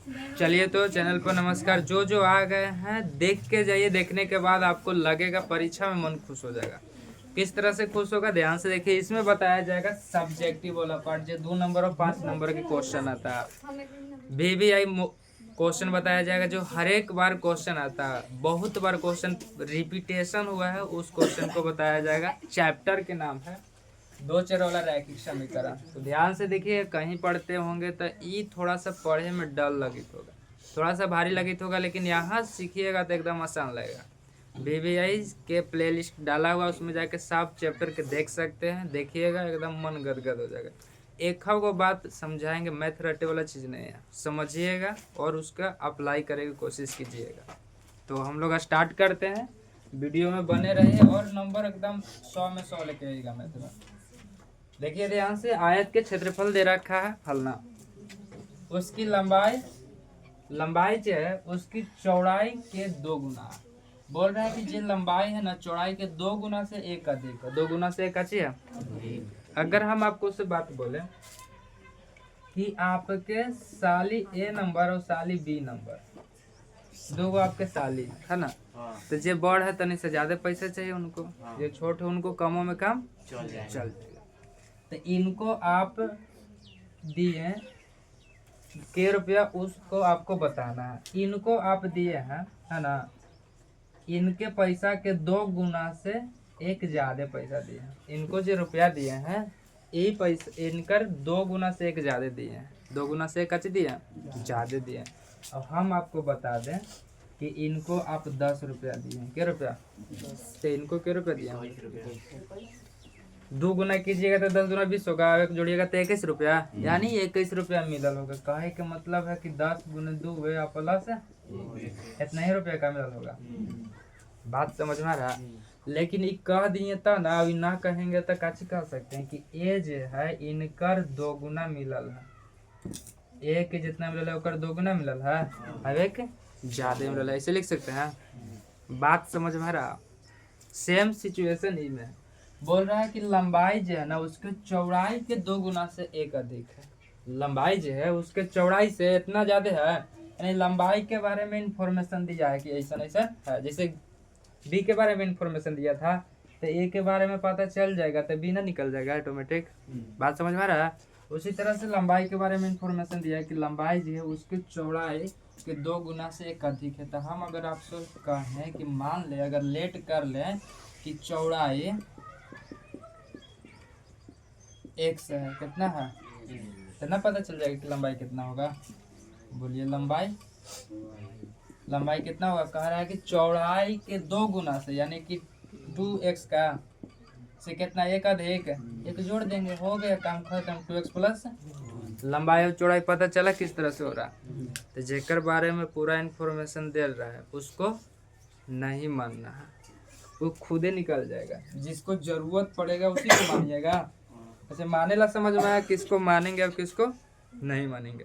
चलिए तो चैनल पर नमस्कार। जो जो आ गए हैं देख के जाइए, देखने के बाद आपको लगेगा परीक्षा में मन खुश हो जाएगा। किस तरह से खुश होगा ध्यान से देखिए। इसमें बताया जाएगा सब्जेक्टिव वाला पार्ट, जो 2 नंबर और 5 नंबर के क्वेश्चन आता है। VVI क्वेश्चन बताया जाएगा, जो हर एक बार क्वेश्चन आता है, बहुत बार क्वेश्चन रिपीटेशन हुआ है, उस क्वेश्चन को बताया जाएगा। चैप्टर के नाम है 2 चर वाला रैखिक समीकरण। तो ध्यान से देखिए, कहीं पढ़ते होंगे तो ये थोड़ा सा पढ़े में डर लगित होगा, थोड़ा सा भारी लगित होगा, लेकिन यहाँ सीखिएगा तो एकदम आसान लगेगा। VVI के प्लेलिस्ट डाला हुआ, उसमें जाके सब चैप्टर के देख सकते हैं। देखिएगा एकदम मन गदगद हो जाएगा। एक को बात समझाएंगे, मैथ रटे वाला चीज़ नहीं है, समझिएगा और उसका अप्लाई करने की कोशिश कीजिएगा। तो हम लोग स्टार्ट करते हैं। वीडियो में बने रहिए और नंबर एकदम 100 में 100 लेके आइएगा मैथ में। देखिए ध्यान से, आयत के क्षेत्रफल दे रखा है फलना, उसकी लंबाई जो है उसकी चौड़ाई के 2 गुना। बोल रहा है कि जो लंबाई है ना, चौड़ाई के 2 गुना से एक अधिक है। 2 गुना से एक अच्छी है। अगर हम आपको उससे बात बोले कि आपके साली A नंबर और साली B नंबर, 2 गो आपके साली है ना, तो जो बड़ है तनी से ज्यादा पैसा चाहिए उनको, जो छोट है उनको कमों में कम चल जाएगा। तो इनको आप दिए के रुपया, उसको आपको बताना है। इनको आप दिए हैं है ना, इनके पैसा के 2 गुना से एक ज्यादा पैसा दिए हैं। इनको जो रुपया दिए हैं, ये पैसा इनकर 2 गुना से एक ज्यादा दिए हैं। 2 गुना से एक अच्छी दिए ज्यादा दिए। अब हम आपको बता दें कि इनको आप 10 रुपया दिए हैं। क्या रुपया? तो इनको क्या रुपया दिए? 2 गुना कीजिएगा तो 10 गुना 20 होगा, एक जोड़िएगा तो 21 रुपया, यानी 21 रुपया मिलल होगा। कहे के मतलब है कि 10 गुने 2 हुए प्लस इतना ही रुपया का मिलल होगा। बात समझ में आ रहा? लेकिन ये कह दिए था ना, अभी ना कहेंगे तो काची कह सकते हैं कि ए जो है इनकर 2 गुना मिलल है। ए के जितना मिलल है उकर 2 गुना मिलल है, अब एक ज्यादा मिलल है, ऐसे लिख सकते हैं। बात समझ में आ रहा? सेम सिचुएशन ही में बोल रहा है कि लंबाई जो है ना, उसके चौड़ाई के 2 गुना से एक अधिक है। लंबाई जो है उसके चौड़ाई से इतना ज्यादा है, यानी लंबाई के बारे में इंफॉर्मेशन दिया है कि ऐसा ऐसा है। जैसे बी के बारे में इंफॉर्मेशन दिया था तो ए के बारे में पता चल जाएगा, तो बी ना निकल जाएगा ऑटोमेटिक। बात समझ में आ रहा है? उसी तरह से लंबाई के बारे में इंफॉर्मेशन दिया है कि लंबाई जो है उसकी चौड़ाई के 2 गुना से एक अधिक है। तो हम अगर आपसे कहें कि मान ले, अगर लेट कर लें कि चौड़ाई x है, कितना है, इतना पता चल जाएगा कि लंबाई कितना होगा। बोलिए लंबाई कितना होगा? कह रहा है कि चौड़ाई के 2 गुना से, यानी कि 2x का से कितना एक अधिक एक जोड़ देंगे, हो गया काम खत्म। 2x प्लस लंबाई और चौड़ाई पता चला किस तरह से हो रहा। तो जेकर बारे में पूरा इंफॉर्मेशन दे रहा है उसको नहीं मानना है, वो खुद ही निकल जाएगा। जिसको जरूरत पड़ेगा उसी को मानिएगा। ऐसे माने ला समझ में आया, किसको मानेंगे और किसको नहीं मानेंगे।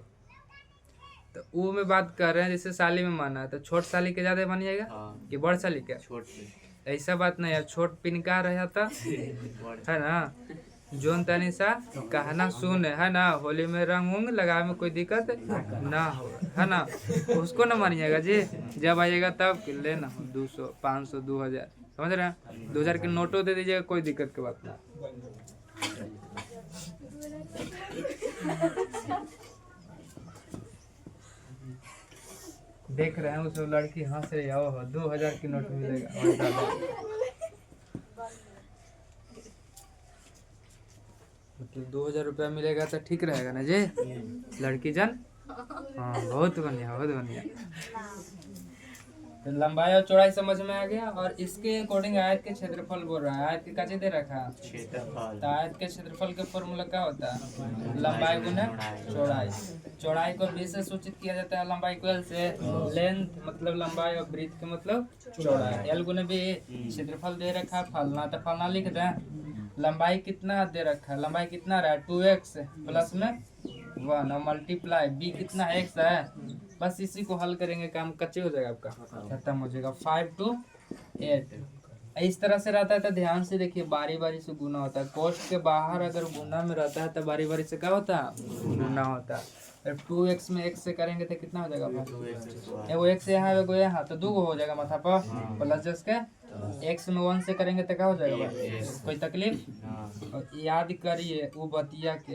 तो वो में बात कर रहे हैं, जैसे साली में माना है तो छोट साली के ज्यादा मानिएगा कि बड़ साली के? छोट से ऐसा बात नहीं है। छोट पिनका रहा था है ना, जोन तनी सा कहना सुन है ना, होली में रंग उंग लगा में कोई दिक्कत ना हो, है ना, उसको ना मानिएगा जी। जब आइएगा तब लेना 200 500 2000, समझ रहे हैं? 2000 के नोटो दे दीजिएगा, कोई दिक्कत की बात नहीं। देख रहे हैं उस लड़की हंस रही है, 2000 की नोट मिलेगा। मतलब 2000 रुपया मिलेगा तो ठीक रहेगा ना जी लड़की जान? हाँ, बहुत बढ़िया बहुत बढ़िया। तो लंबाई और चौड़ाई समझ में आ गया। और इसके अकॉर्डिंग आयत के क्षेत्रफल बोल रहा है। आयत के काचे दे रखा क्षेत्रफल, तो आयत के क्षेत्रफल का फॉर्मूला क्या होता है? लंबाई गुना चौड़ाई। चौड़ाई को बी से सूचित किया जाता है, लंबाई को एल से। लेंथ मतलब लंबाई और ब्रीथ के मतलब चौड़ाई। एल गुना बी। क्षेत्रफल दे रखा है फलना, तो फलना लिख दें। लंबाई कितना दे रखा है? लंबाई कितना रहा है? 2x प्लस में 1 और मल्टीप्लाई बी कितना है? x है। बस इसी को हल करेंगे, काम कच्चे हो जाएगा आपका, खत्म हो जाएगा। 5 to 8 इस तरह से रहता है तो ध्यान से देखिए, बारी बारी से गुना होता है। कोष्ट के बाहर अगर गुना में रहता है तो बारी बारी से क्या होता है, गुना होता है। अगर 2x में x से करेंगे तो कितना हो जाएगा भाई, एगो x यहाँ एगो यहाँ, तो 2 हो जाएगा माथा पर प्लस जस के। x में 1 से करेंगे तो क्या हो जाएगा भाई, कोई तकलीफ। और याद करिए वो बतिया के,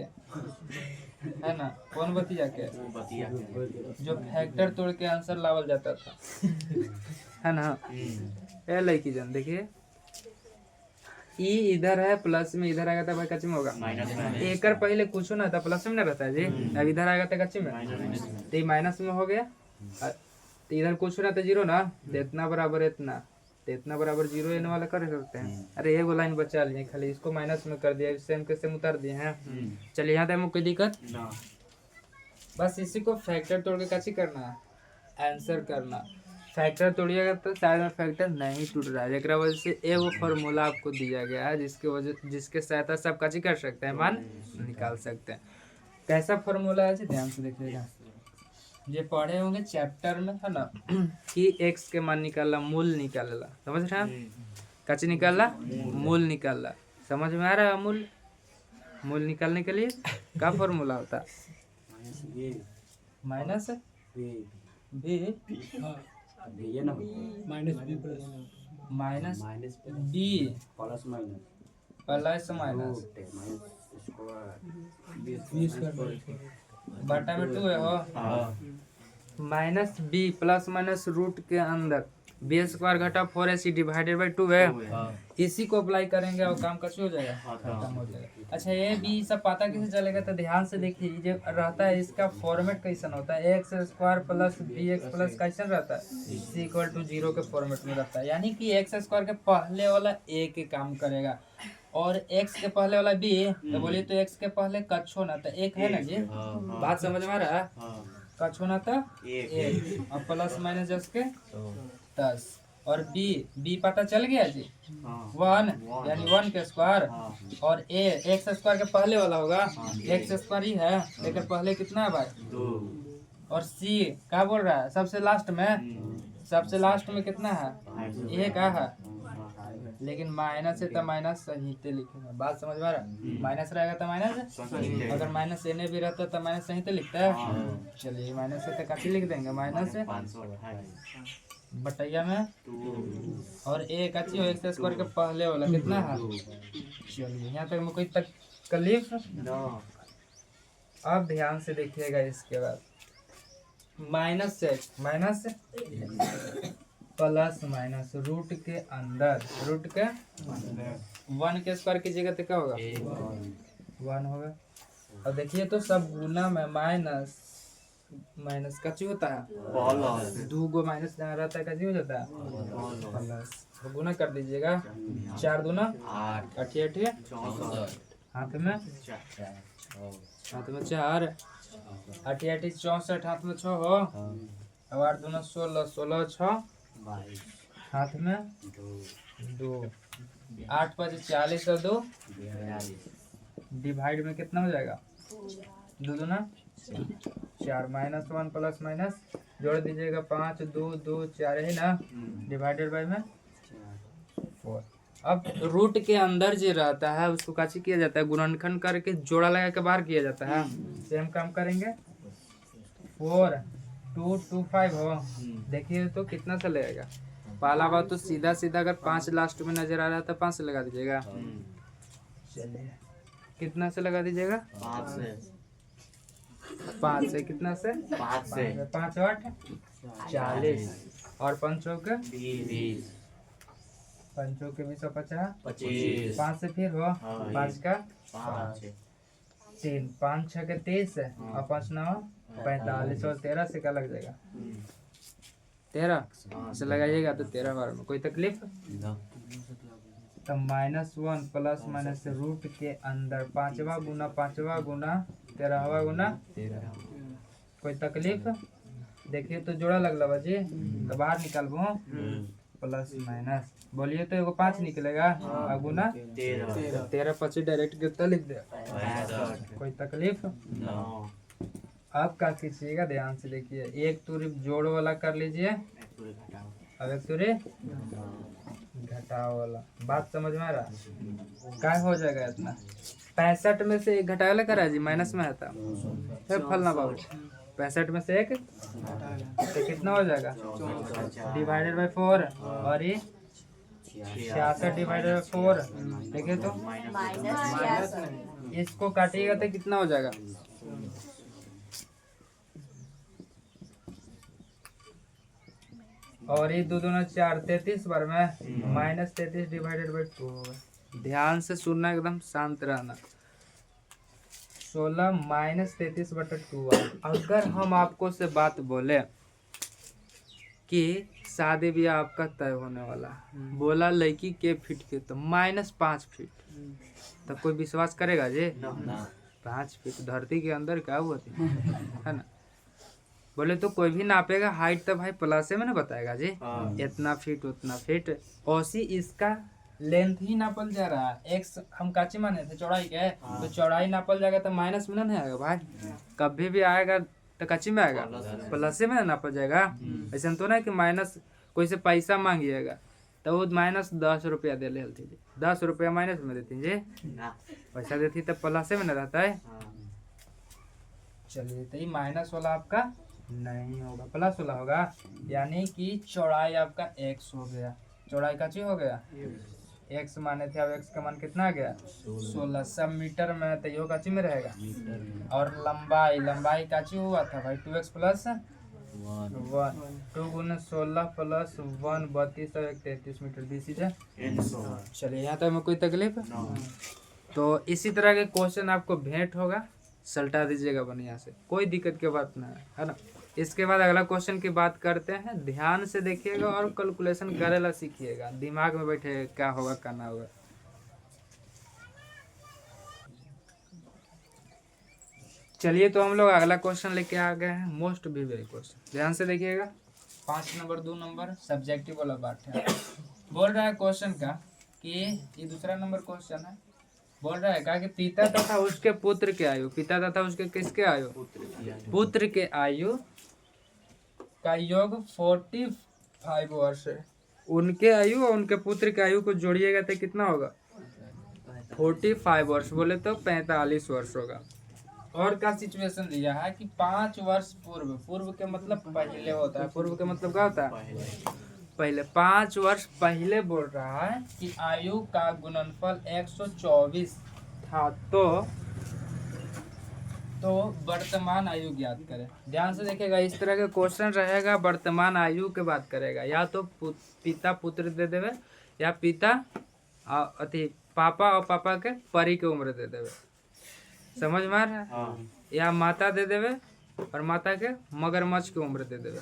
है ना, कौन बतिया के, जो फैक्टर तोड़ के आंसर लावल जाता था, है ना। ये लड़की जान देखिए, ई इधर है प्लस में, इधर आएगा तो भाई कच्चे में होगा एक पहले कुछ ना था, प्लस में ना रहता है जी, अब इधर आएगा तो कच्चे में, तो माइनस में हो गया। तो इधर कुछ ना तो जीरो ना, तो इतना बराबर इतना, तो इतना बराबर जीरो लेने वाला कर सकते हैं। अरे एक लाइन बचा लिए खाली, इसको माइनस में कर दिया, सेम के सेम उतार दिए हैं। चलिए यहाँ तक कोई दिक्कत, बस इसी को फैक्टर तोड़ के कच्ची करना है, आंसर करना। फैक्टर तोड़िएगा तो शायद में फैक्टर नहीं टूट रहा है, एक वजह से एक वो फार्मूला आपको दिया गया है जिसके सहायता से आप कच्ची कर सकते हैं, मान निकाल सकते हैं। कैसा फार्मूला है जी, ध्यान से देखिएगा। ये पढ़े होंगे चैप्टर में, है ना, कि x के मान निकालना, मूल निकालना, समझ रहे हैं, कच्ची निकालना, मूल निकालना, समझ में आ रहा है। मूल निकालने के लिए क्या फार्मूला होता है, minus B minus B plus minus बटा में 2 है हो, minus B plus minus root के अंदर बी स्क्वायर घटा 4ac डिवाइडेड बाई 2 है। इसी को अप्लाई करेंगे और काम कैसे हो जाएगा, खत्म हो जाएगा। अच्छा ये बी सब पता कैसे चलेगा, तो ध्यान से देखिए, ये रहता है इसका फॉर्मेट कैसन होता है, x square plus B x plus कैसन रहता है, सी इक्वल टू 0 के फॉर्मेट में रहता है। यानी कि एक्स स्क्वायर के पहले वाला ए के काम करेगा और एक्स के पहले वाला बी, तो बोलिए तो एक्स के पहले कछ होना था एक, है ना जी, बात समझ में आ रहा है, कछ होना था एक, और प्लस माइनस जस के 10, और बी पता चल गया जी, 1 यानी 1 के स्क्वायर, और ए एक्स स्क्वायर के पहले वाला होगा, एक्स स्क्वायर ही है लेकिन पहले कितना है भाई 2, और सी क्या बोल रहा है सबसे लास्ट में कितना है, ए का है, लेकिन माइनस है तो माइनस सहित लिखेगा, बात समझ में आ रहा है। माइनस रहेगा तो माइनस, अगर माइनस एने भी रहता तो माइनस सहित लिखता है। चलिए माइनस है तो काफी लिख देंगे, माइनस बटैया में, और एक अच्छी एक्स स्क्वायर के पहले वाला कितना है। चलिए यहाँ तक में कोई तकलीफ। अब ध्यान से देखिएगा, इसके बाद माइनस प्लस माइनस रूट के अंदर, रूट के 1 के स्क्वायर की जगह तो क्या होगा 1 होगा। और देखिए तो सब गुना में माइनस माइनस कच्ची होता है, 2 गो माइनस जहाँ रहता है कच्ची हो जाता है प्लस, तो गुना कर दीजिएगा, 4 दूना 8, 8 हाथ में 4, 8 8 64 हाथ में 6 हो, अब 8 दूना 16, 16 6 हाथ में 2, 8 5 40 और 2 डिवाइड में कितना हो जाएगा, 2 दूना 4, -1 प्लस माइनस जोड़ दीजिएगा, 5 2 2 4 है ना, डिवाइडेड बाय में 4। अब रूट के अंदर जो रहता है उसको कैसे किया जाता है, गुणनखंड करके जोड़ा लगा के बाहर किया जाता है। सेम काम करेंगे, 4 2 2 5 हो, देखिए तो कितना से लगेगा, पहला बात तो सीधा अगर 5 लास्ट में नजर आ रहा है तो 5 से लगा दीजिएगा। चलिए कितना से लगा दीजिएगा, 5 से कितना से 5 से 5 8 40 और 5 के 20, 5 के 20 और 50 25, 5 से फिर हो 5 का 3, 5 6 के 30 और 5 9 45 और 13 से क्या लग जाएगा, 13 से लगाइएगा तो 13 बार में कोई तकलीफ। तो -1 प्लस माइनस रूट के अंदर 5वां गुना 5वां गुना 13वां गुना 13, कोई तकलीफ। देखिए तो जोड़ा लगला बाजी, तो बाहर निकालबो प्लस माइनस, बोलिए तो एगो 5 निकलेगा और गुना 13 25 डायरेक्ट कितना लिख दे, कोई तकलीफ। अब क्या कीजिएगा, ध्यान से देखिए, एक तुरी जोड़ वाला कर लीजिए, अब एक तुरी घटाओ वाला बात समझ में आ रहा? क्या हो जाएगा इतना? 65 में से एक घटाया करा जी, माइनस में आता है फलना बाबू। 65 में से एक तो कितना हो जाएगा? डिवाइडेड बाई 4, और ये 66 डिवाइडेड बाई 4। देखिए तो इसको काटिएगा तो कितना हो जाएगा? और ये 2 दूना 4, 33 बार में माइनस 33 डिवाइडेड बाई 2। ध्यान से सुनना, एकदम शांत रहना। 16 माइनस 33 बटा 2। अगर हम आपको से बात बोले कि शादी ब्याह आपका तय होने वाला, बोला लड़की के फीट के तो -5 फीट, तो कोई विश्वास करेगा जी? 5 फीट धरती के अंदर क्या हुआ थी, है ना? बोले तो कोई भी नापेगा हाइट तो भाई प्लस में ना बताएगा जी, इतना फीट उतना फीट। औसी इसका लेंथ ही नापल जा रहा है। एक्स हम काची माने थे चौड़ाई के, तो चौड़ाई नापल जाएगा तो माइनस में नहीं आएगा भाई, कभी भी आएगा तो काची में आएगा, प्लस में नापल जाएगा। ऐसा तो ना कि माइनस कोई से पैसा मांगिएगा तो वो -10 रुपया दे ले, 10 रुपया माइनस में देती जी, पैसा देती तो प्लस में न रहता है। चलिए तो ये माइनस वाला आपका नहीं होगा, प्लस वाला होगा। यानी कि चौड़ाई आपका x हो गया। चौड़ाई का चीज हो गया x माने थे, अब x का मान कितना आ गया? 16। सब मीटर में तो यो का चीज में रहेगा। और लंबाई का चीज हुआ था भाई 2x प्लस 1, 2 गुना 16 प्लस 1 32 और 33 मीटर दी सीधे। चलिए यहाँ तक में कोई तकलीफ? तो इसी तरह के क्वेश्चन आपको भेंट होगा, सल्टा दीजिएगा बढ़िया से, कोई दिक्कत की बात नहीं है ना। इसके बाद अगला क्वेश्चन की बात करते हैं। ध्यान से देखिएगा और कैलकुलेशन करेला सीखिएगा, दिमाग में बैठे क्या होगा क्या ना होगा। चलिए तो हम लोग अगला क्वेश्चन लेके आ गए हैं, मोस्ट विवेरी क्वेश्चन। ध्यान से देखिएगा, 5 नंबर 2 नंबर सब्जेक्टिव वाला बात है। बोल रहा है क्वेश्चन का कि ये दूसरा नंबर क्वेश्चन है। बोल रहा है क्या कि पिता तथा उसके पुत्र के आयु, पिता तथा उसके किसके आयु? पुत्र के आयु का योग 45 वर्ष है। उनके आयु और उनके पुत्र के आयु को जोड़िएगा तो कितना होगा? 45 वर्ष, बोले तो 45 वर्ष होगा। और का सिचुएशन दिया है कि 5 वर्ष पूर्व, पूर्व के मतलब पहले होता है, पूर्व के मतलब क्या होता है? पहले। 5 वर्ष पहले बोल रहा है कि आयु का गुणनफल 124 था, तो वर्तमान आयु ज्ञात करें। ध्यान से देखिएगा, इस तरह के क्वेश्चन रहेगा, वर्तमान आयु के बात करेगा। या तो पिता पुत्र दे देवे, या पिता अति पापा और पापा के परी के उम्र दे देवे, समझ में आ रहा है? या माता दे देवे और माता के मगरमच्छ की उम्र दे देवे।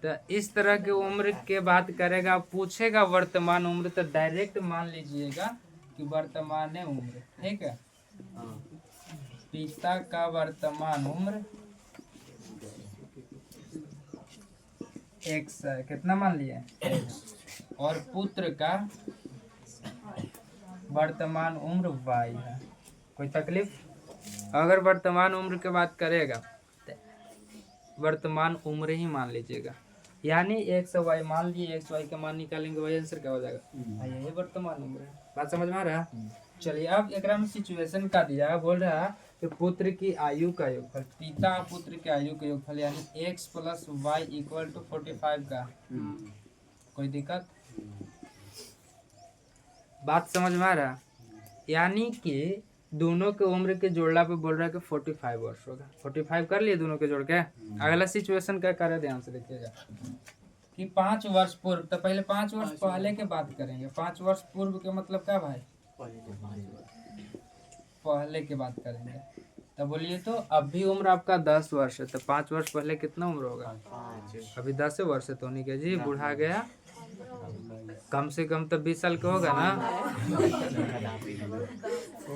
तो इस तरह की उम्र के बात करेगा, पूछेगा वर्तमान उम्र, तो डायरेक्ट मान लीजिएगा कि वर्तमान उम्र, ठीक है। पिता का वर्तमान उम्र x है, कितना मान लिए x, और पुत्र का वर्तमान उम्र y है। कोई तकलीफ? अगर वर्तमान उम्र की बात करेगा तो वर्तमान उम्र ही मान लीजिएगा, यानी x y मान लिए, x y का मान निकालेंगे, वही आंसर क्या हो जाएगा? यही वर्तमान उम्र है। बात समझ में आ रहा है? चलिए अब एक में सिचुएशन का दिया है, बोल रहा है कि पुत्र की आयु का योगफल, पिता और पुत्र की आयु का योगफल, यानी x plus Y equal to 45 का। कोई दिक्कत? बात समझ में आ रहा है? यानी कि दोनों के उम्र के जोड़ला पे बोल रहा है कि 45 वर्ष होगा। 45 कर लिए दोनों के जोड़ के। अगला सिचुएशन क्या करे, ध्यान से देखिएगा कि 5 वर्ष पूर्व, तो पहले 5 वर्ष पहले के बात करेंगे। 5 वर्ष पूर्व के मतलब क्या भाई? पहले के बात करेंगे। तो बोलिए तो अभी उम्र आपका 10 वर्ष है, तो 5 वर्ष पहले कितना उम्र होगा? अभी 10 वर्ष है, तो नहीं के जी बूढ़ा गया, कम से कम तो 20 साल का होगा ना।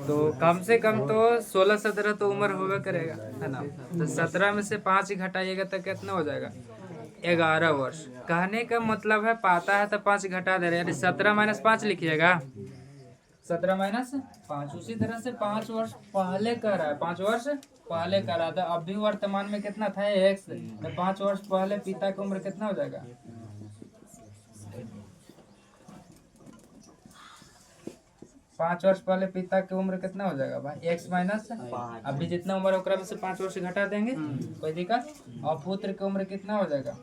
तो कम से कम तो 16-17 तो उम्र होगा करेगा, है ना। तो 17 में से 5 घटाइएगा तो कितना हो जाएगा? 11 वर्ष। कहने का मतलब है पाता है तो 5 घटा दे रहे हैं, 17 माइनस 5 लिखिएगा, 17 माइनस 5। उसी तरह से 5 वर्ष पहले कर रहा है, 5 वर्ष पहले कर रहा था। अभी वर्तमान में कितना था x, तो 5 वर्ष पहले पिता की उम्र कितना हो जाएगा? 5 वर्ष पहले पिता की उम्र कितना हो जाएगा भाई, x माइनस अभी जितना उम्र ओकरा में से 5 वर्ष घटा देंगे, कोई दिक्कत। और पुत्र की उम्र कितना हो जाएगा,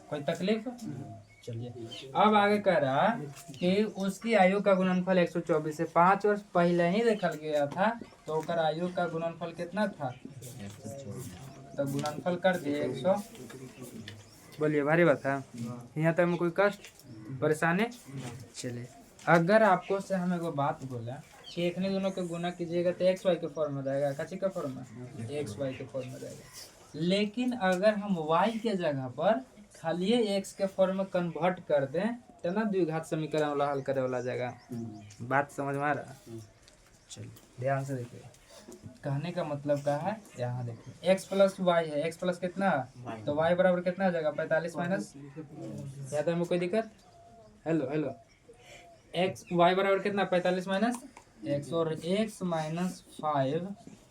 कोई तकलीफ। चलिए अब आगे कह रहा कि उसकी आयु का गुणनफल 124 है, 5 वर्ष पहले ही देखल गया था, तो ओकर आयु का गुणनफल कितना था, तो गुणनफल कर दिए 100। बोलिए भारी बात है, यहाँ तक में कोई कष्ट परेशानी। चलिए अगर आपको से हमें को बात बोला कि एक दोनों के गुना कीजिएगा तो एक्स वाई के फॉर्म में रहेगा, कच्ची का फॉर्म में एक्स वाई के फॉर्म में रहेगा। लेकिन अगर हम वाई के जगह पर खाली एक्स के फॉर्म में कन्वर्ट कर दें तो ना द्विघात समीकरण वाला हल करे वाला जाएगा। बात समझ में आ रहा है। चलिए ध्यान से देखिए, कहने का मतलब क्या है, यहाँ देखिए x प्लस वाई है, x प्लस कितना, तो y बराबर कितना आ जाएगा 45 माइनस, या तो हमें कोई दिक्कत, हेलो हेलो, x y बराबर कितना 45 माइनस x, और x माइनस 5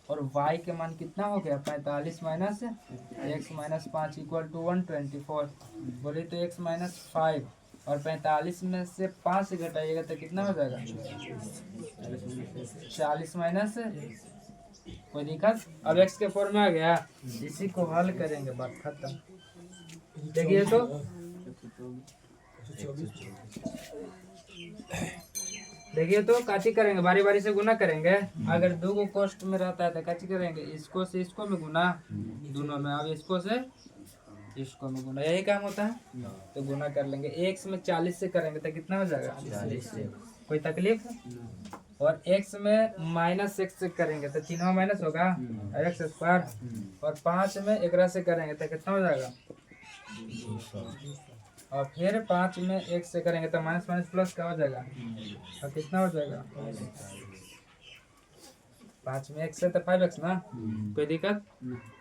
और y के मान कितना हो गया 45 minus x minus 5 equal to 124। बोले तो x माइनस 5 और 45 में से 5 घटाइएगा तो कितना हो जाएगा 40 माइनस, कोई दिक्कत। अब x के फॉर्म में आ गया, इसी को हल करेंगे, बात खत्म। देखिए तो देखिए तो काची करेंगे, बारी बारी से गुना करेंगे। अगर दो को कोष्ट में रहता है तो काची करेंगे, इसको से इसको में गुना दोनों में, अब इसको से इसको में गुना, यही काम होता है। तो गुना कर लेंगे, x में 40 से करेंगे तो कितना हो जाएगा 40, कोई तकलीफ। और x में माइनस x से करेंगे तो चिन्ह माइनस होगा x स्क्वायर, और 5 में 11 से करेंगे तो कितना हो जाएगा, और फिर 5 में 1 से करेंगे तो माइनस माइनस प्लस का हो जाएगा, और कितना हो जाएगा 5 में 1 से तो 5x ना, कोई दिक्कत।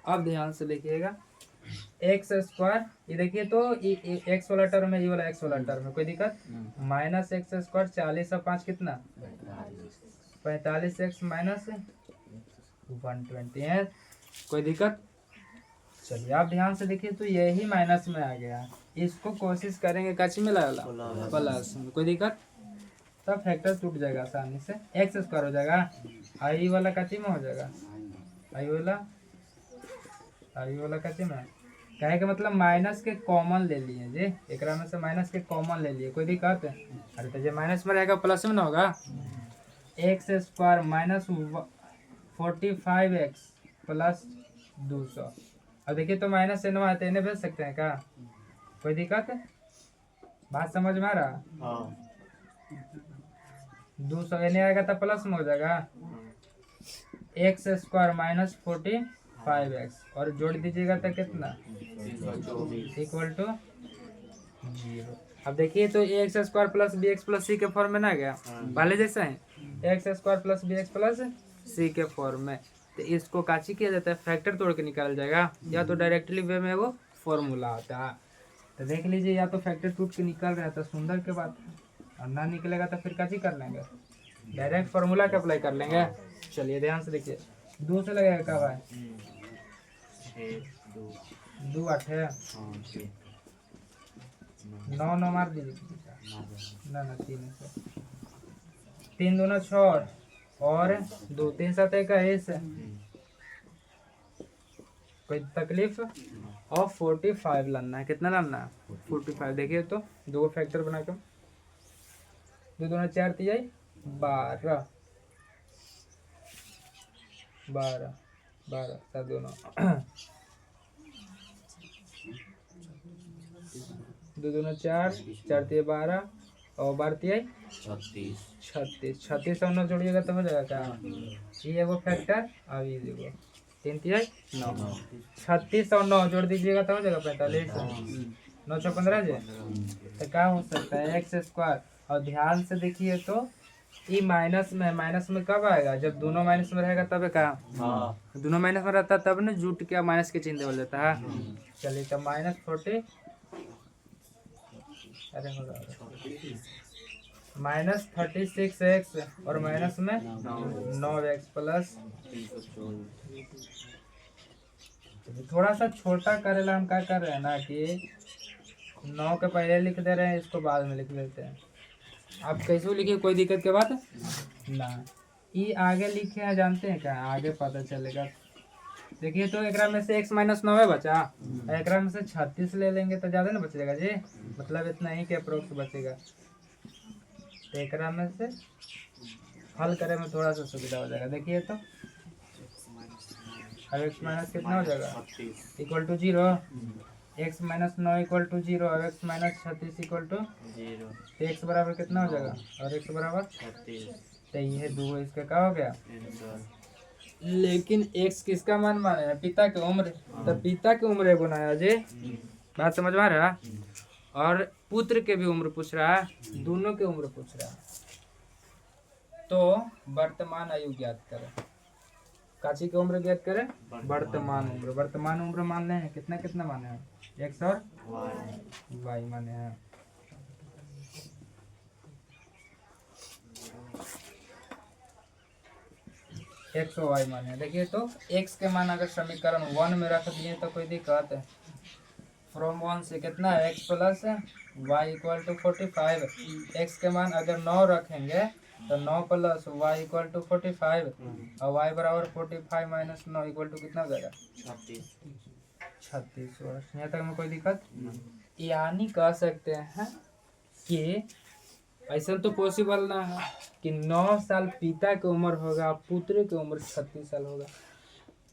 अब ध्यान से देखिएगा, एक्स स्क्वायर, ये देखिए तो एक्स वाला टर्म है, ये वाला एक्स वाला टर्म है, कोई दिक्कत। माइनस एक्स स्क्वायर 40 और 5 कितना 45 एक्स माइनस 120 है, कोई दिक्कत। चलिए आप ध्यान से देखिए तो यही माइनस में आ गया, इसको कोशिश करेंगे कच्ची में लगा प्लस में, कोई दिक्कत। तब फैक्टर टूट जाएगा आसानी से, एक्स स्क्वायर हो जाएगा, आई वाला कच्ची में हो जाएगा, आई वाला कच्ची में, कहे का मतलब माइनस के कॉमन ले लिए जी, एक में से माइनस के कॉमन ले लिए, कोई दिक्कत है। अरे तो जो माइनस में रहेगा प्लस में ना होगा, x square minus 45x plus 200। अब देखिए तो माइनस से नवा इन्हें भेज सकते हैं क्या, कोई दिक्कत है, बात समझ में आ रहा। 200 इन्हें आएगा तो प्लस में हो जाएगा, एक्स स्क्वायर माइनस 45x और जोड़ दीजिएगा तो कितना इक्वल टू 0। अब देखिए तो x square plus B x plus c के फॉर्म में ना गया, पहले जैसा है x square plus B x plus c के फॉर्म में। तो इसको काची किया जाता है, फैक्टर तोड़ के निकाला जाएगा, या तो डायरेक्टली वे में वो फॉर्मूला आता है। तो देख लीजिए, या तो फैक्टर टूट के निकल रहा है तो सुंदर के बात है, और ना निकलेगा तो फिर काची कर लेंगे, डायरेक्ट फॉर्मूला के अप्लाई कर लेंगे। चलिए ध्यान से देखिए, 2 से लगेगा क्या भाई, 2 8 है, 9 9 मार दीजिए ना 3 से, 3 दूना 6 और 2 3 7 21, कोई तकलीफ। और 45 लाना है, कितना लाना है 45। देखिए तो दो फैक्टर बना के, 2 दूना 4 3 12 12 12 7 2 9 2 दूना 4 4 3 12 और 12 36 36 और 9 जोड़िएगा तो हो जाएगा क्या, ये वो फैक्टर, अब ये देखो 3 3 9 36 और 9 जोड़ दीजिएगा तो हो जाएगा 45, 9 6 15 जी, तो क्या हो सकता है एक्स स्क्वायर। और ध्यान से देखिए तो ये माइनस में कब आएगा, जब दोनों माइनस में रहेगा तब क्या, दोनों माइनस में रहता है तब ना जुट के माइनस के चिन्ह हो जाता है। चलिए तो -40, अरे हो -36x और माइनस में 9x प्लस, थोड़ा सा छोटा करेला हम क्या कर रहे हैं ना कि 9 के पहले लिख दे रहे हैं, इसको बाद में लिख लेते हैं। आप कैसे लिखिए, कोई दिक्कत के बात ना। ये आगे लिखे हैं, जानते हैं क्या, आगे पता चलेगा। देखिए तो एकरा में से x माइनस 9 बचा, एकरा में से 36 ले लेंगे तो ज़्यादा ना बचेगा जी, मतलब इतना ही के अप्रोक्स बचेगा। तो एकरा में से हल करे में थोड़ा सा सुविधा हो जाएगा। देखिए तो अब x माइनस कितना हो जाएगा, equal to 0। x minus 9 equal to 0, अब x माइनस 36 इक्वल टू 0। तो x बराबर कितना हो जाएगा, और x बराबर 36। तो ये दो इसका क्या हो गया। लेकिन x किसका मान माने है, पिता की उम्र। तो पिता की उम्र बनाया जी, बात समझ में आ रहा। और पुत्र के भी उम्र पूछ रहा है, दोनों के उम्र पूछ रहा है। तो वर्तमान आयु ज्ञात करें, काची की उम्र ज्ञात करें, वर्तमान उम्र। वर्तमान उम्र मान लें कितना कितना माने हैं, x और y माने हैं। x और y माने हैं। देखिए तो x के मान अगर समीकरण 1 में रख दिए तो कोई दिक्कत है। फ्रॉम 1 से कितना है, x plus y equal to 45। x के मान अगर 9 रखेंगे तो 9 प्लस y इक्वल टू 45, और y बराबर 45 माइनस 9 इक्वल टू कितना हो जाएगा, 36 वर्ष। यहाँ तक में कोई दिक्कत। यानी कह सकते हैं कि ऐसा तो पॉसिबल ना है कि 9 साल पिता की उम्र होगा, पुत्र की उम्र 36 साल होगा।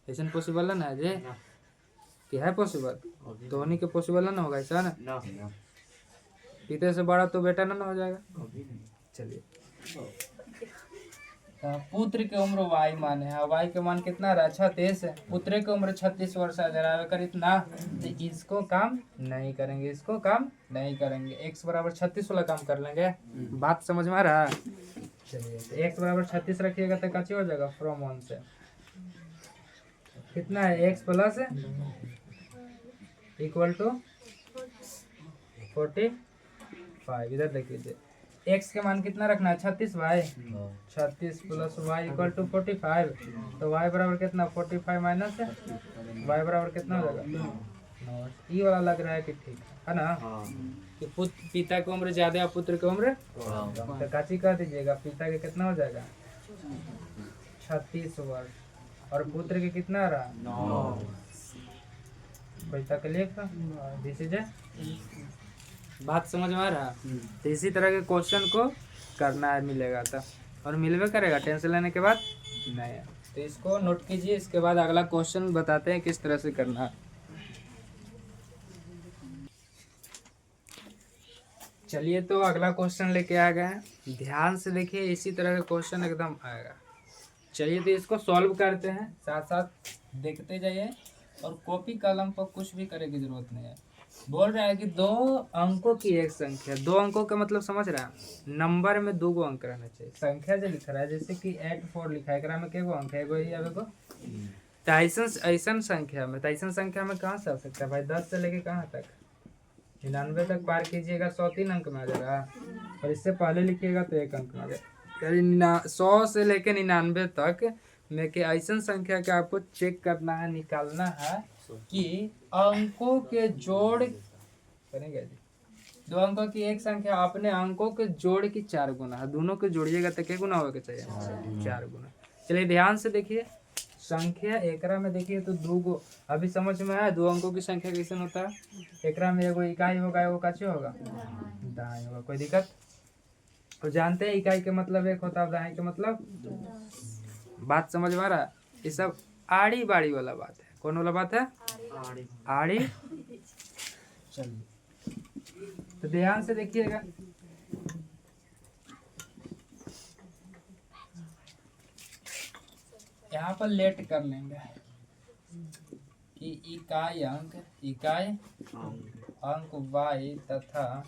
ऐसा पॉसिबल है ना जी, कि है पॉसिबल, तो उन्हीं के पॉसिबल ना होगा ऐसा ना। पिता से बड़ा तो बेटा ना हो जाएगा। चलिए पुत्र की उम्र y माने है, y के मान कितना रहा, 36। पुत्र की उम्र 36 वर्ष आ जा रहा है, इतना तो इसको काम नहीं करेंगे, इसको काम नहीं करेंगे, x बराबर 36 वाला काम कर लेंगे। बात समझ में आ रहा है। चलिए तो x बराबर 36 रखिएगा तो कैसे हो जाएगा, फ्रॉम 1 से कितना है, x प्लस इक्वल टू 45। इधर देखिए x के मान कितना रखना है, 36 भाई, 36 प्लस y इक्वल टू 45। तो y बराबर कितना, 45 माइनस y बराबर कितना हो जाएगा, 9। ये वाला लग रहा है कि ठीक है ना, कि पिता की उम्र ज्यादा और पुत्र की उम्र तो काची कह दीजिएगा, पिता के कितना हो जाएगा 36 वर्ष और पुत्र के कितना रहा 9। कोई तकलीफ, दिस इज बात समझ में आ रहा। तो इसी तरह के क्वेश्चन को करना है, मिलेगा तो, और मिलवे करेगा, टेंशन लेने के बाद नहीं। तो इसको नोट कीजिए, इसके बाद अगला क्वेश्चन बताते हैं किस तरह से करना है। चलिए तो अगला क्वेश्चन लेके आ गए हैं, ध्यान से देखिए, इसी तरह का क्वेश्चन एकदम आएगा। चलिए तो इसको सॉल्व करते हैं, साथ साथ देखते जाइए, और कॉपी कलम पर कुछ भी करने की जरूरत नहीं है। बोल रहा है कि 2 अंकों की एक संख्या, 2 अंकों का मतलब समझ रहा है, नंबर में 2 अंक रहना चाहिए। संख्या जो लिख रहा है जैसे कि 84 लिखा है, एकरा में के अंक है, एगो ही एगो। ऐसा संख्या में, ऐसा संख्या में कहाँ से आ सकता है भाई, 10 से लेके कहाँ तक, 99 तक पार कीजिएगा, 103 अंक में आ जाएगा। और इससे पहले लिखिएगा तो 1 अंक में आ जाएगा। 100 से लेके 99 तक में के ऐसा संख्या के आपको चेक करना है, निकालना है कि अंकों के जोड़ करेंगे जी। 2 अंकों की एक संख्या अपने अंकों के जोड़ की 4 गुना है, दोनों को जोड़िएगा तो क्या गुना होगा चाहिए, 4 गुना। चलिए ध्यान से देखिए, संख्या एकरा में देखिए तो 2 गो अभी समझ में आया, 2 अंकों की संख्या कैसे होता है। एकरा में एगो इकाई होगा, एगो काचे होगा, दहाई होगा। कोई दिक्कत, तो जानते हैं इकाई के मतलब 1 होता है, दहाई के मतलब। बात समझ में आ रहा है। ये सब आड़ी बाड़ी वाला बात है, कौन वाला बात है, आड़ी। चलिए तो ध्यान से देखिएगा, यहाँ पर लेट कर लेंगे कि इकाई अंक y तथा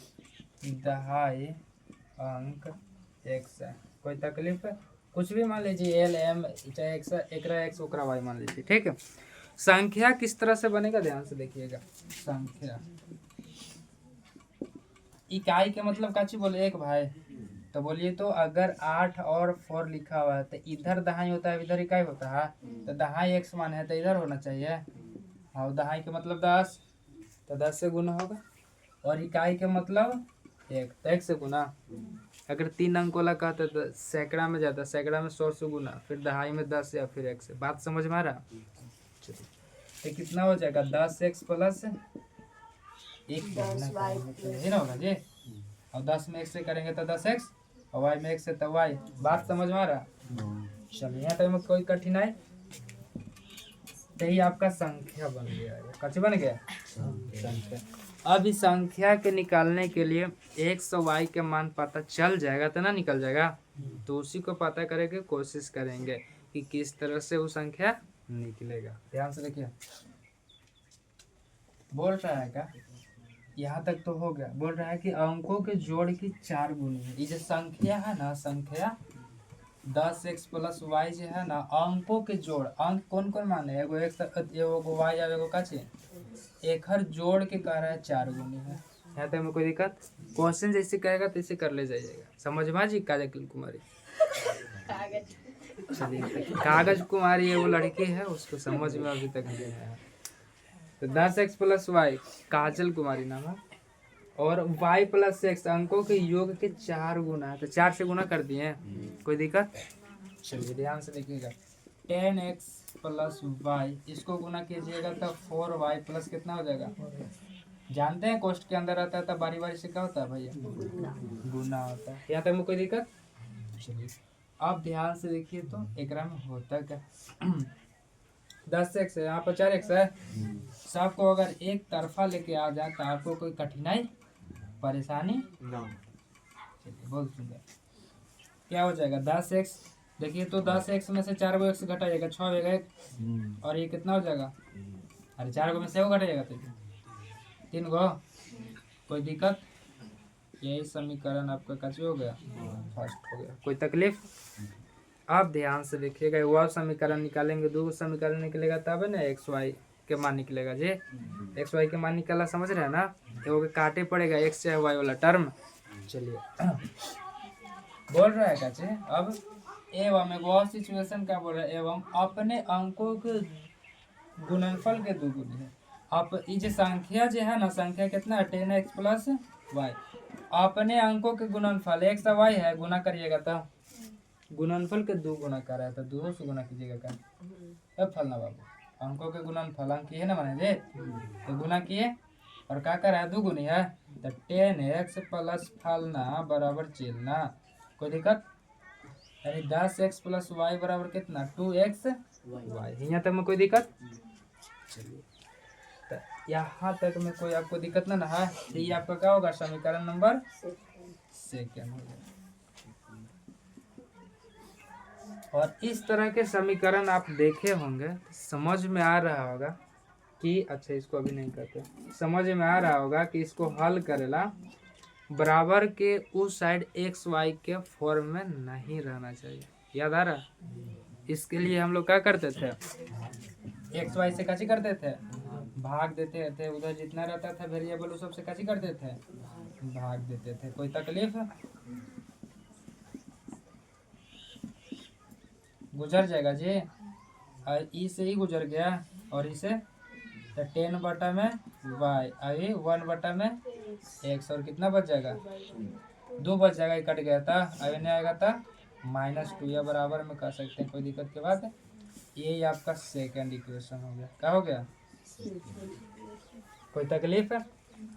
दहाई अंक x है। कोई तकलीफ है, कुछ भी मान लीजिए, l m चाहे x, एकरा x ओकरा y मान लीजिए, ठीक है। संख्या किस तरह से बनेगा, ध्यान से देखिएगा। संख्या इकाई के मतलब काची बोले, 1 भाई, तो बोलिए तो अगर 8 और 4 लिखा हुआ है तो इधर दहाई होता है, इधर इकाई होता है, तो दहाई x मान है तो इधर होना चाहिए। हाँ, दहाई के मतलब 10, तो 10 से गुना होगा, और इकाई के मतलब 1, तो 1 से गुना। अगर 3 अंक वाला कहते तो सैकड़ा में जाता, सैकड़ा में 100 से गुना, फिर दहाई में 10 या फिर 1 से। बात समझ में आ रहा? तो कितना हो जाएगा 10x प्लस 1 ही ना होगा जी। और 10 में 1 से करेंगे तो 10x और y में 1 से तो y। बात समझ में आ रहा? चलिए यहाँ तक में कोई कठिनाई? तो ये आपका संख्या बन गया है। कैसे बन गया? संख्या। अब इस संख्या के निकालने के लिए x और y के मान पता चल जाएगा तो ना निकल जाएगा, तो उसी को पता करने की कोशिश करेंगे कि किस तरह से वो संख्या निकलेगा। ध्यान से देखिए, बोल रहा है क्या, यहाँ तक तो हो गया। बोल रहा है कि अंकों के जोड़ की 4 गुनी है। ये जो संख्या है ना, संख्या 10x प्लस y जो है ना, अंकों के जोड़, अंक कौन कौन माने, एगो x एगो y और एगो का चाहिए, एक हर जोड़ के कह रहा है 4 गुनी है। यहाँ तक में कोई दिक्कत? क्वेश्चन जैसे कहेगा तैसे कर ले जाइएगा। समझ में आ जी? काजल कुमारी, चलिए कागज कुमारी है वो लड़की है, उसको समझ में अभी तक नहीं आया। तो 10x plus Y Kajal Kumari नाम है, और y प्लस x अंकों के योग के 4 गुना है, तो 4 से गुना कर दिए। कोई दिक्कत? चलिए ध्यान से देखिएगा, 10x प्लस y इसको गुना कीजिएगा तो 4y प्लस कितना हो जाएगा? जानते हैं कोष्ट के अंदर रहता है तो बारी बारी से क्या होता है भैया? गुना होता है। यहाँ तक में कोई दिक्कत? चलिए आप ध्यान से देखिए तो एकरा में होता क्या। 10x है, यहाँ पर 4x है। सबको अगर एक तरफा लेके आ जाए तो आपको कोई कठिनाई परेशानी ना। चलिए बहुत सुंदर, क्या हो जाएगा 10x। देखिए तो 10x में से 4 गो x घटा जाएगा, 6 होगा एक, और ये कितना हो जाएगा? अरे 4 गो में से वो घट जाएगा तो 3 गो। कोई दिक्कत? यही समीकरण आपका कैसे हो गया? फर्स्ट हो गया। कोई तकलीफ? आप ध्यान से देखिएगा, वह समीकरण निकालेंगे, 2 समीकरण निकलेगा तब है ना एक्स वाई के मान निकलेगा जी। एक्स वाई के मान निकला, समझ रहे हैं ना? एगो के काटे पड़ेगा एक्स चाहे वाई वाला टर्म। चलिए बोल रहा है कैसे अब, एवं एक और सिचुएशन क्या बोल रहा है, एवं अपने अंकों के गुणनफल के 2 गुनी है। आप ये संख्या जो है ना, संख्या कितना है 10x प्लस वाई, अपने अंकों के गुणनफल x और y है, गुना करिएगा तो गुणनफल के 2 गुना कर रहा है तो 2 से गुना कीजिएगा क्या? अब फलना बाबू अंकों के गुणनफल अंक है ना माने जे, तो गुना किए और क्या कर रहा है 2 गुनी है, तो 10x प्लस फलना बराबर चिलना। कोई दिक्कत? यानी 10x प्लस वाई बराबर कितना 2x वाई। यहाँ तक में कोई दिक्कत? चलिए तो यहाँ तक में कोई आपको दिक्कत ना है, तो ये आपका क्या होगा? समीकरण नंबर सेकंड हो जाएगा। और इस तरह के समीकरण आप देखे होंगे, समझ में आ रहा होगा कि अच्छा इसको अभी नहीं करते, समझ में आ रहा होगा कि इसको हल करेला बराबर के उस साइड एक्स वाई के फॉर्म में नहीं रहना चाहिए। याद आ रहा? इसके लिए हम लोग क्या करते थे, एक्स वाई से कैसे करते थे, भाग देते थे, उधर जितना रहता था वेरिएबल उस सबसे कैसे करते थे, भाग देते थे। कोई तकलीफ? गुजर जाएगा जी, और ई से ही गुजर गया और इसे तो 10 बटा में वाई, अभी 1 बटा में एक्स, और कितना बच जाएगा 2 बच जाएगा, कट गया था अभी नहीं आएगा था -2 या बराबर में कर सकते हैं। कोई दिक्कत की बात है? ये आपका सेकंड इक्वेशन हो गया। क्या हो गया? कोई तकलीफ है?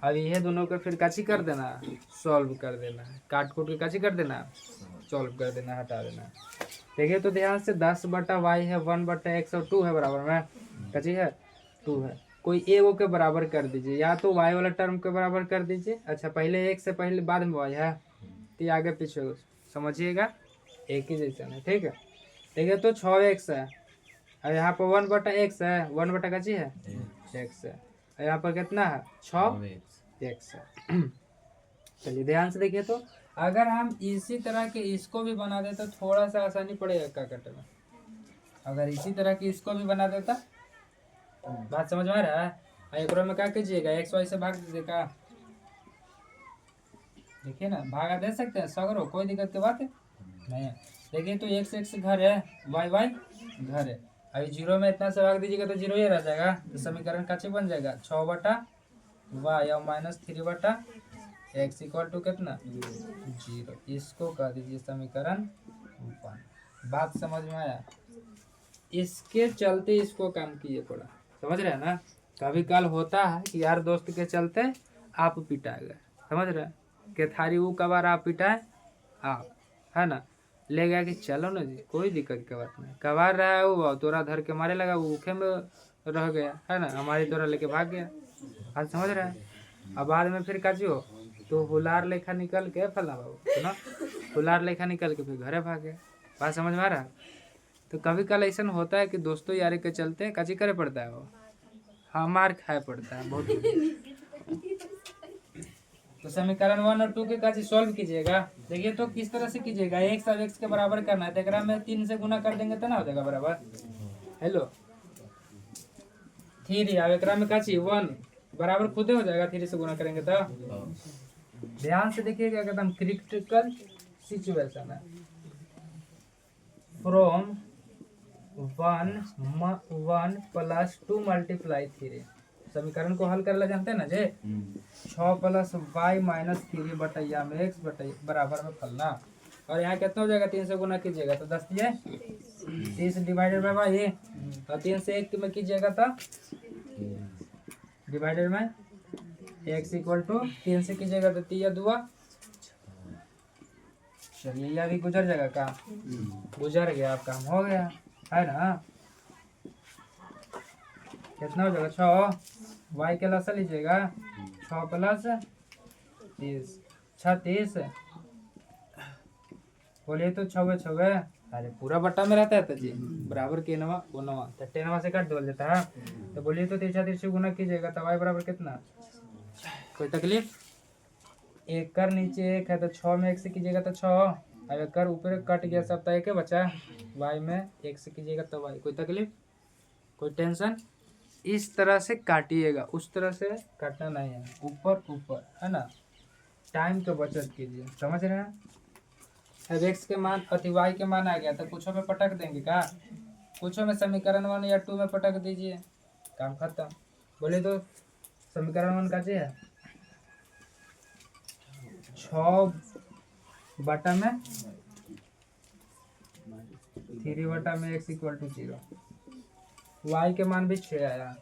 अब ये दोनों को फिर काची कर देना, सॉल्व कर देना, काट कूट के काची कर देना, सॉल्व कर देना, हटा देना। देखिए तो ध्यान से 10 बटा वाई है, 1 बटा एक्स और 2 है बराबर में, कची है 2 है। कोई एगो के बराबर कर दीजिए, या तो वाई वाला टर्म के बराबर कर दीजिए। अच्छा पहले एक से पहले बाद में वाई है, तो आगे पीछे समझिएगा एक ही जैसा है, ठीक है। देखिए तो 6x है, और यहाँ पर 1 बटा एक्स है, 1 बटा कची है एक्स है, और यहाँ पर कितना है 6x है। चलिए ध्यान से देखिए तो अगर हम इसी तरह के इसको भी बना देते तो थोड़ा सा आसानी पड़ेगा क्या करने में। अगर इसी तरह की इसको भी बना देता, बात समझ में आ रहा है? एक में क्या कीजिएगा, एक्स वाई से भाग दीजिएगा। देखिए ना, भागा दे सकते हैं सगरो, कोई दिक्कत की बात है नहीं है। देखिए तो x घर है, वाई वाई घर है, अभी 0 में इतना से भाग दीजिएगा तो 0 ही रह जाएगा, तो समीकरण कैसे बन जाएगा 6 बटा वाई और -3 बटा x इक्वल टू कितना 0। इसको कह दीजिए समीकरण 1। बात समझ में आया? इसके चलते इसको काम किए पड़ा, समझ रहे हैं ना। कभी कल होता है कि यार दोस्त के चलते आप पिटाए गए, समझ रहे हैं, कि थारी वो कबार आप पिटाए आप, है ना, ले गया कि चलो ना जी कोई दिक्कत की बात नहीं, कबार रहा है वो तोरा धर के मारे लगा, वो उखे में रह गया, है ना, हमारी तोरा लेके भाग गया। आज समझ रहे हैं। अब बाद में फिर काजी हो तो हुलार लेखा निकल के फला बाबू तो ना, हुलार लेखा निकल के फिर घरे भाग गया। बात समझ में आ रहा है? तो कभी कल ऐसा होता है कि दोस्तों यारी के चलते काजी करे पड़ता है वो, हाँ मार खाए पड़ता है बहुत। तो समीकरण 1 और 2 के काजी सॉल्व कीजिएगा। देखिए तो किस तरह से कीजिएगा, x और x के बराबर करना है, तो में 3 से गुना कर देंगे तो ना हो जाएगा बराबर। हेलो 3 अब एकरा में काची 1 बराबर खुदे हो जाएगा, 3 से गुना करेंगे तो। ध्यान से देखिएगा एकदम क्रिटिकल सिचुएशन है। फ्रॉम 1 प्लस 2 मल्टीप्लाई 3, समीकरण को हल करला जानते हैं ना जे 6 प्लस वाई माइनस 3 बटैया में x बराबर में फलना। और यहाँ कितना हो जाएगा, 3 से गुना कीजिएगा तो 10 दिए 30 डिवाइडेड बाय वाई, और 3 से 1 में कीजिएगा तो डिवाइडेड में x इक्वल टू 3 से कीजिएगा तो 3 2। चलिए यह भी गुजर जाएगा, काम गुजर गया, आप काम हो गया, है ना। कितना हो जाएगा 6, वाई के लसा लीजिएगा 6 प्लस 30 36, बोलिए तो 6 6, अरे पूरा बट्टा में रहता है तो जी बराबर के नवा वो नवा तो 10 से काट दो जाता है। तो बोलिए तो 3 गुना कीजिएगा तो वाई बराबर कितना, कोई तकलीफ, एक कर नीचे 1 है तो 6 में 1 से कीजिएगा तो 6, अब एक कर ऊपर कट गया सब तो 1 बचा, वाई में 1 से कीजिएगा तो वाई, कोई तकलीफ कोई टेंशन। इस तरह से काटिएगा, उस तरह से काटना नहीं है, ऊपर ऊपर, है ना, टाइम की बचत कीजिए, समझ रहे हैं। अब x के मान अति y के मान आ गया तो कुछों में पटक देंगे का, कुछों में समीकरण 1 या 2 में पटक दीजिए, काम खत्म। बोले तो समीकरण 1 का जी है 6 बटा में 3 बटा में x इक्वल टू 0, y के मान भी 6 आया,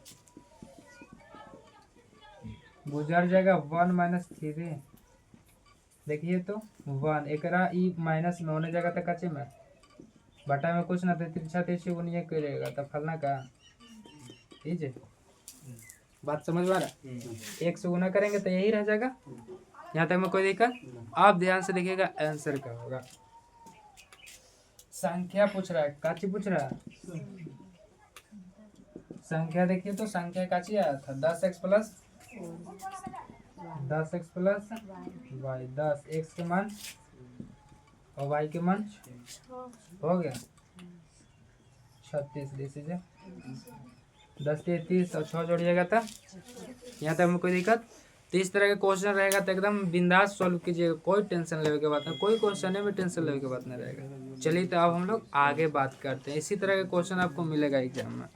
गुजर जाएगा 1 माइनस 3, देखिए तो 1 एकरा ई माइनस में होने जाएगा तो कच्चे में बटा में कुछ ना तो तिरछा तिरछी उन्हें करेगा तो फलना का, ठीक है। बात समझ में आ रहा, 1 से गुना करेंगे तो यही रह जाएगा, यहाँ तक में कोई दिक्कत। आप ध्यान से देखिएगा आंसर क्या होगा। संख्या पूछ रहा है, काची पूछ रहा है, संख्या देखिए तो संख्या काची आया था 10x प्लस वाई, 10 x के मान और y के मान हो गया 36, दीजिए 10 30 और 6 जोड़िएगा था, यहाँ तक में कोई दिक्कत। तो इस तरह के क्वेश्चन रहेगा तो एकदम बिंदास सॉल्व कीजिएगा, कोई टेंशन लेने की बात नहीं, कोई क्वेश्चन में टेंशन लेने की बात नहीं रहेगा। चलिए तो अब हम लोग आगे बात करते हैं, इसी तरह के क्वेश्चन आपको मिलेगा एग्जाम में।